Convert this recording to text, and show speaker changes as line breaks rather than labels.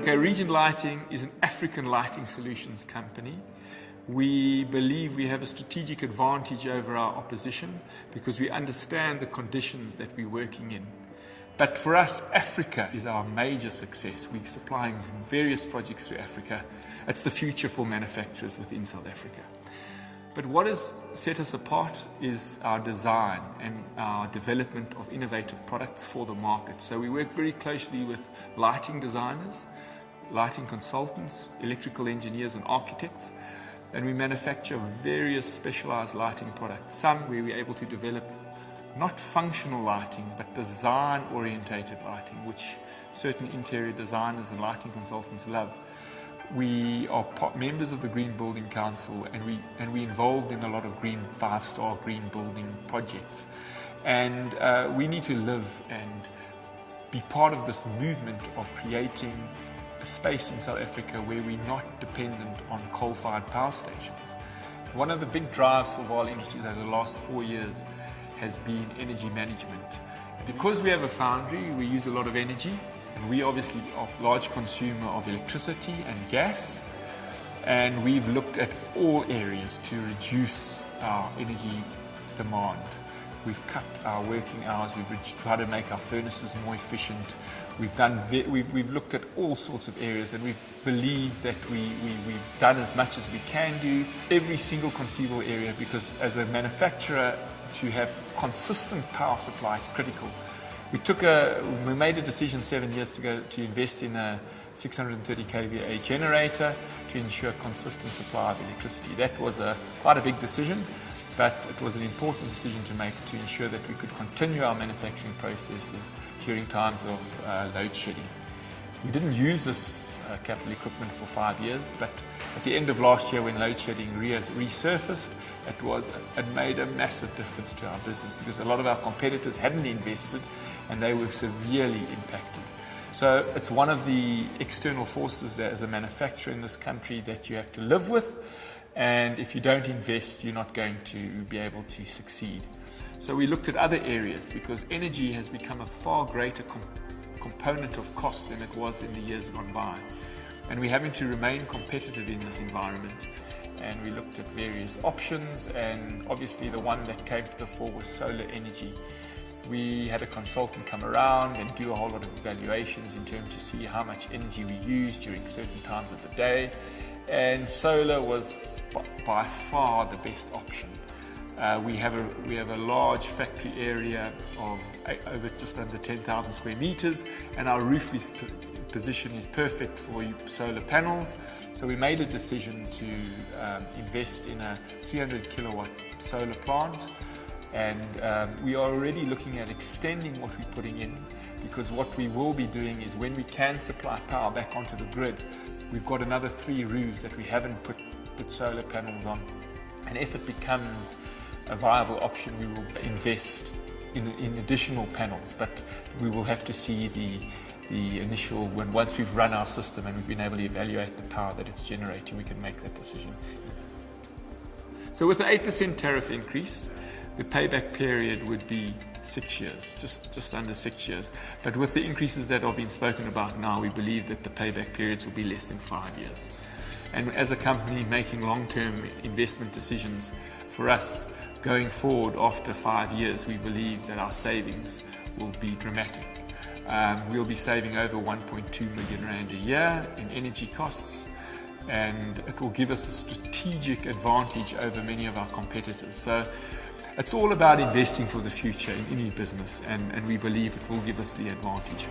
Okay, Regent Lighting is an African lighting solutions company. We believe we have a strategic advantage over our opposition because we understand the conditions that we're working in. But for us, Africa is our major success. We're supplying various projects to Africa. It's the future for manufacturers within South Africa. But what has set us apart is our design and our development of innovative products for the market. So we work very closely with lighting designers, lighting consultants, electrical engineers and architects, and we manufacture various specialized lighting products. Some where we're able to develop not functional lighting, but design-orientated lighting, which certain interior designers and lighting consultants love. We are members of the Green Building Council, and we involved in a lot of green 5-star green building projects. And we need to live and be part of this movement of creating a space in South Africa where we're not dependent on coal-fired power stations. One of the big drives for Vaal Industries over the last 4 years has been energy management. Because we have a foundry, we use a lot of energy. We obviously are a large consumer of electricity and gas, and we've looked at all areas to reduce our energy demand. We've cut our working hours, we've tried to make our furnaces more efficient. We've looked at all sorts of areas, and we believe that we've done as much as we can do, every single conceivable area, because as a manufacturer, to have consistent power supply is critical. We made a decision 7 years ago to invest in a 630 kVA generator to ensure consistent supply of electricity. That was quite a big decision, but it was an important decision to make to ensure that we could continue our manufacturing processes during times of load shedding. We didn't use this capital equipment for 5 years, but at the end of last year when load shedding resurfaced, it made a massive difference to our business because a lot of our competitors hadn't invested and they were severely impacted. So it's one of the external forces that as a manufacturer in this country that you have to live with, and if you don't invest, you're not going to be able to succeed. So we looked at other areas because energy has become a far greater component of cost than it was in the years gone by. And we're having to remain competitive in this environment. And we looked at various options, and obviously the one that came to the fore was solar energy. We had a consultant come around and do a whole lot of evaluations in terms to see how much energy we use during certain times of the day. And solar was by far the best option. We have a large factory area of over just under 10,000 square meters, and our roof position is perfect for solar panels. So we made a decision to invest in a 300 kilowatt solar plant, and we are already looking at extending what we're putting in, because what we will be doing is when we can supply power back onto the grid, we've got another 3 roofs that we haven't put solar panels on, and if it becomes a viable option, we will invest in additional panels, but we will have to see the initial, once we've run our system and we've been able to evaluate the power that it's generating, we can make that decision. So with the 8% tariff increase, the payback period would be 6 years, just under 6 years. But with the increases that are being spoken about now, we believe that the payback periods will be less than 5 years. And as a company making long-term investment decisions, for us, going forward after 5 years, we believe that our savings will be dramatic. We'll be saving over 1.2 million rand a year in energy costs, and it will give us a strategic advantage over many of our competitors. So it's all about investing for the future in any business, and we believe it will give us the advantage.